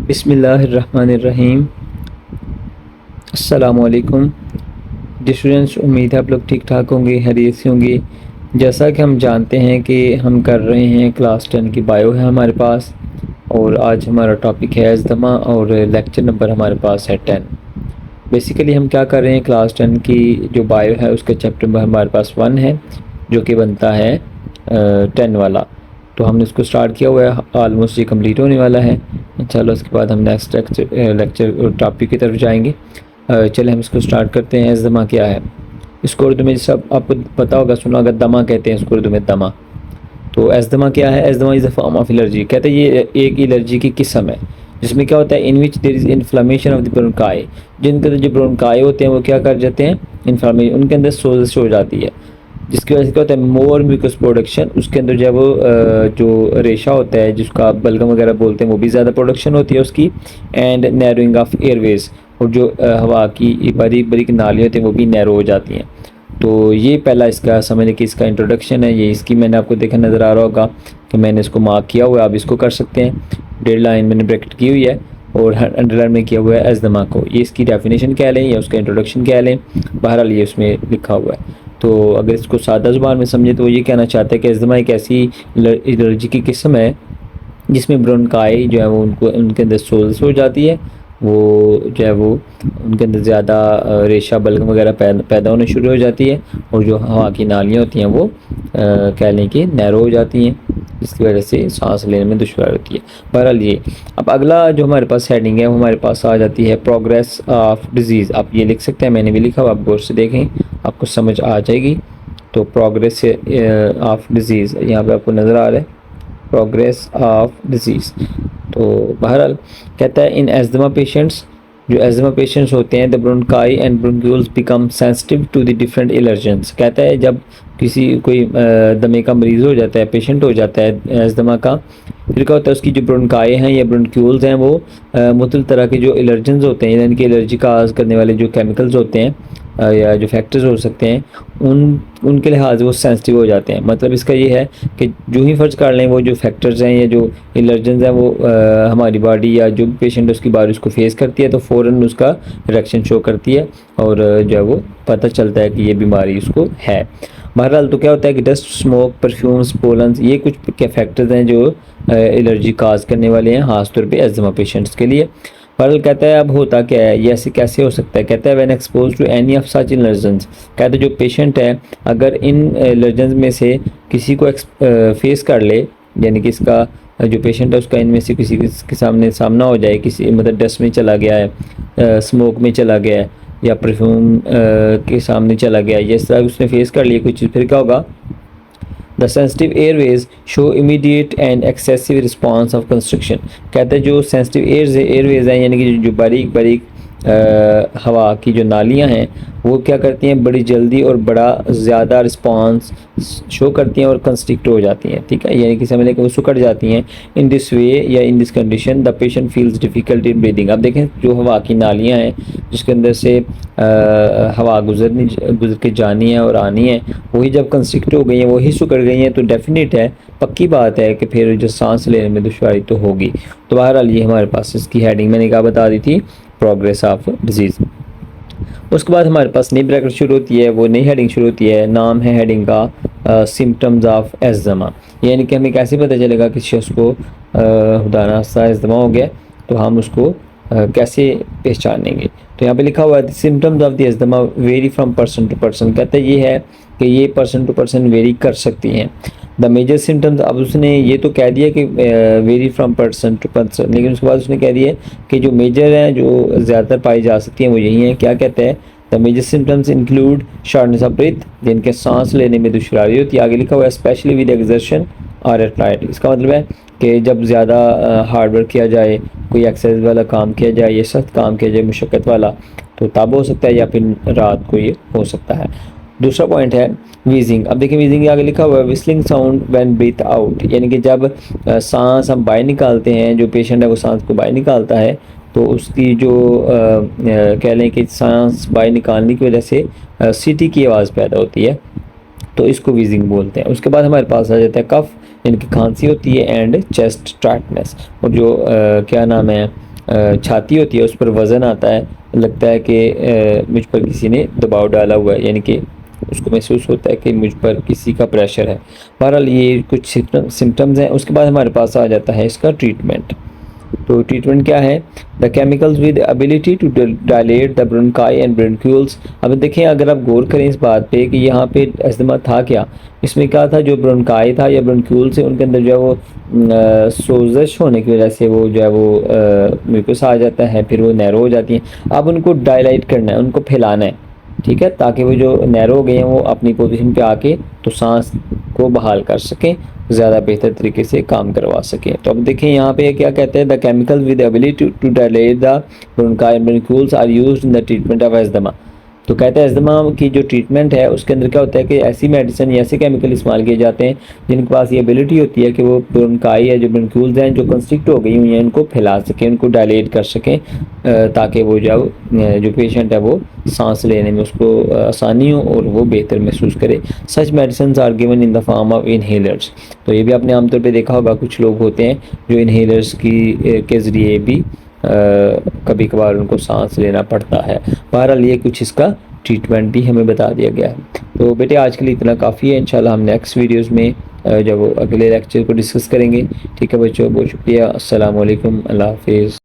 बिस्मिल्लाहिर्रहमानिर्रहीम। अस्सलामुअलैकुम। जी स्टूडेंट्स, उम्मीद है आप लोग ठीक ठाक होंगे, खैरियत से होंगे। जैसा कि हम जानते हैं कि हम कर रहे हैं क्लास 10 की बायो है हमारे पास, और आज हमारा टॉपिक है अस्थमा और लेक्चर नंबर हमारे पास है 10। बेसिकली हम क्या कर रहे हैं, क्लास 10 की जो बायो है उसका चैप्टर नंबर हमारे पास 1 है, जो कि बनता है 10 वाला। तो हमने इसको स्टार्ट किया हुआ है, ऑलमोस्ट ये कंप्लीट होने वाला है इंशाल्लाह। उसके बाद हम नेक्स्ट लेक्चर टॉपिक की तरफ जाएंगे। चले हम इसको स्टार्ट करते हैं। अस्थमा क्या है? इसको उर्दू में सब आपको पता होगा, सुना होगा, दमा कहते हैं इसको उर्दू में, दमा। तो अस्थमा क्या है? Asthma is a form of allergy. कहते हैं ये एक एलर्जी की किस्म है जिसमें क्या होता है, in which there is inflammation of the bronchi. जिनके अंदर जो ब्रोंकाई होते हैं वो क्या कर जाते हैं, इन्फ्लेमेशन, उनके अंदर सोजश हो जाती है, जिसकी वजह से क्या होता है, मोर म्यूकस प्रोडक्शन। उसके अंदर जो है वो जो रेशा होता है जिसका बलगम वगैरह बोलते हैं, वो भी ज़्यादा प्रोडक्शन होती है उसकी। एंड नैरोइंग ऑफ एयरवेज, और जो हवा की बारीक बारीक नालियाँ होती हैं वो भी नैरो हो जाती हैं। तो ये पहला इसका समझने की इसका इंट्रोडक्शन है। ये इसकी मैंने आपको देखा नज़र आ रहा होगा कि मैंने इसको मार्क किया हुआ है, आप इसको कर सकते हैं। डेढ़ लाइन मैंने ब्रैकेट की हुई है और अंडरलाइन में किया हुआ है अस्थमा को। ये इसकी डेफिनेशन कह लें या उसका इंट्रोडक्शन कह लें, बहरहाल ये उसमें लिखा हुआ है। तो अगर इसको सादा ज़ुबान में समझे तो वो ये कहना चाहते हैं कि अस्थमा एक ऐसी एलर्जी की किस्म है जिसमें ब्रोंकाई जो है वो उनके अंदर सोजश हो जाती है, वो जो है वो उनके अंदर ज़्यादा रेशा बल्गम वगैरह पैदा होने शुरू हो जाती है, और जो हवा की नालियाँ होती हैं वो कह लें कि नैरो हो जाती हैं, जिसकी वजह से सांस लेने में दुश्वारी होती है। बहरहाल ये अब अगला जो हमारे पास हेडिंग है वो हमारे पास आ जाती है प्रोग्रेस ऑफ डिजीज़। आप ये लिख सकते हैं, मैंने भी लिखा हुआ, आप गौर से देखें आपको समझ आ जाएगी। तो प्रोग्रेस ऑफ डिजीज़ यहाँ पे आपको नज़र आ रहा है, प्रोग्रेस ऑफ डिजीज़। तो बहरहाल कहता है इन अस्थमा पेशेंट्स, जो अस्थमा पेशेंट्स होते हैं, the bronchi and bronchioles become sensitive to the different allergens. कहता है जब किसी कोई दमे का मरीज़ हो जाता है, पेशेंट हो जाता है अस्थमा का, फिर क्या होता है उसकी जो ब्रोंकाई हैं या ब्रोंक्यूल्स हैं वो मुख्तलिफ तरह के जो एलर्जेंस होते हैं, यानी कि एलर्जी काज करने वाले जो केमिकल्स होते हैं या जो फैक्टर्स हो सकते हैं, उनके लिहाज वो सेंसिटिव हो जाते हैं। मतलब इसका ये है कि जो ही फ़र्ज़ कर लें वो जो फैक्टर्स हैं या जो एलर्जेंस हैं वो हमारी बॉडी या जो पेशेंट उसकी बॉडी उसको फेस करती है तो फ़ौरन उसका रिएक्शन शो करती है, और जो है वो पता चलता है कि ये बीमारी उसको है। बहरहाल तो क्या होता है कि डस्ट, स्मोक, परफ्यूम्स, पोलन्स, ये कुछ फैक्टर्स हैं जो एलर्जी काज करने वाले हैं, ख़ासतौर पे अस्थमा पेशेंट्स के लिए। बहरहाल कहता है अब होता क्या है, ये ऐसे कैसे हो सकता है? कहता है when expose to any of such allergens. कहता है जो पेशेंट है अगर इन एलर्जेंस में से किसी को फेस कर ले, यानी कि इसका जो पेशेंट है उसका इनमें से किसी के सामना हो जाए, किसी मतलब डस्ट में चला गया है, स्मोक में चला गया है, या परफ्यूम के सामने चला गया, ये इस तरह उसने फेस कर लिया कुछ चीज़, फिर क्या होगा? The sensitive Airways show immediate and excessive response of construction. कहते हैं जो सेंसिटिव एयरवेज हैं, यानी कि जो बारीक बारीक हवा की जो नालियां हैं वो क्या करती हैं, बड़ी जल्दी और बड़ा ज़्यादा रिस्पांस शो करती हैं और कंस्ट्रिक्ट हो जाती हैं। ठीक है, यानी कि समझ लें कि वो सुकड़ जाती हैं। इन दिस वे या in this condition the patient feels difficult in breathing. अब देखें जो हवा की नालियां हैं जिसके अंदर से हवा गुजर के जानी है और आनी है, वही जब कंस्ट्रिक्ट हो गई हैं, वही सुकड़ गई हैं, तो डेफिनेट है, पक्की बात है कि फिर जो सांस लेने में दुश्वारी तो होगी। तो बहरहाल ये हमारे पास इसकी हेडिंग मैंने क्या बता दी थी, प्रोग्रेस ऑफ डिजीज़। उसके बाद हमारे पास नई ब्रैकेट शुरू होती है, वो नई हेडिंग शुरू होती है, नाम है हेडिंग का सिम्टम्स ऑफ एस्थमा। यानी कि हमें कैसे पता चलेगा कि शख्स को खुदा ना खास्ता एस्थमा हो गया, तो हम उसको कैसे पहचानेंगे? तो यहाँ पे लिखा हुआ है symptoms of the asthma vary from person to person. कहते हैं ये है कि ये पर्सन टू पर्सन वेरी कर सकती हैं। द मेजर सिम्टम्स, अब उसने ये तो कह दिया कि vary from person to person, लेकिन उसके बाद उसने कह दिया कि जो मेजर हैं, जो ज़्यादातर पाई जा सकती हैं, वो यही हैं। क्या कहते हैं? The major symptoms include shortness of breath, जिनके सांस लेने में दुश्वारी होती है। आगे लिखा हुआ है स्पेशली विद एक्सर्शन और एट नाइट। इसका मतलब है कि जब ज़्यादा हार्ड वर्क किया जाए, कोई एक्सरसाइज वाला काम किया जाए या सख्त काम किया जाए, मुशक्क़त वाला, तो तब हो सकता है, या फिर रात को ये हो सकता है। दूसरा पॉइंट है वीजिंग। अब देखिए वीजिंग के आगे लिखा हुआ है whistling sound when breathe out, यानी कि जब सांस हम बाहर निकालते हैं, जो पेशेंट है वो सांस को बाहर निकालता है, तो उसकी जो कह लें कि सांस बाहर निकालने की वजह से सीटी की आवाज़ पैदा होती है, तो इसको वीजिंग बोलते हैं। उसके बाद हमारे पास आ जाता है कफ, यानी कि खांसी होती है, एंड चेस्ट टाइटनेस, और जो क्या नाम है छाती होती है उस पर वज़न आता है, लगता है कि मुझ पर किसी ने दबाव डाला हुआ है, यानी कि उसको महसूस होता है कि मुझ पर किसी का प्रेशर है। बहरहाल ये कुछ सिम्टम्स हैं। उसके बाद हमारे पास आ जाता है इसका ट्रीटमेंट। तो ट्रीटमेंट क्या है? The chemicals with ability to dilate the bronchi and bronchioles. अब देखें, अगर आप गौर करें इस बात पे कि यहाँ पे अस्थमा था क्या, इसमें क्या था, जो ब्रोंकाई था या ब्रोंक्यूल्स है उनके अंदर जो है वो सोजश होने की वजह से वो जो है वो म्यूकस आ जाता है, फिर वो नैरो हो जाती हैं। अब उनको डायलाइट करना है, उनको फैलाना है, ठीक है, ताकि वो जो नैरो हो गए हैं वो अपनी पोजीशन पे आके तो सांस को बहाल कर सकें, ज़्यादा बेहतर तरीके से काम करवा सकें। तो अब देखें यहाँ पे क्या कहते हैं, the chemical with ability to dilate the bronchi molecules are used in the treatment of asthma. तो कहते हैं एस्थमा की जो ट्रीटमेंट है उसके अंदर क्या होता है कि ऐसी मेडिसिन या ऐसे केमिकल इस्तेमाल किए जाते हैं जिनके पास ये एबिलिटी होती है कि वो ब्रोंकाई या जो ब्रोंक्यूल्स हैं जो कंस्ट्रिक्ट हो गई हुई हैं उनको फैला सकें, उनको डायलेट कर सकें, ताकि वो जो पेशेंट है वो सांस लेने में उसको आसानी हो और वो बेहतर महसूस करे। Such medicine are given in the form of inhalers. तो ये भी आपने आमतौर पे देखा होगा, कुछ लोग होते हैं जो इनहेलर्स के ज़रिए भी कभी कभार उनको सांस लेना पड़ता है। बहरहाल ये कुछ इसका ट्रीटमेंट भी हमें बता दिया गया है। तो बेटे आज के लिए इतना काफ़ी है, इंशाल्लाह हम नेक्स्ट वीडियोज़ में जब अगले लेक्चर को डिस्कस करेंगे। ठीक है बच्चों, बहुत शुक्रिया। अस्सलाम वालेकुम, अल्लाह हाफिज़।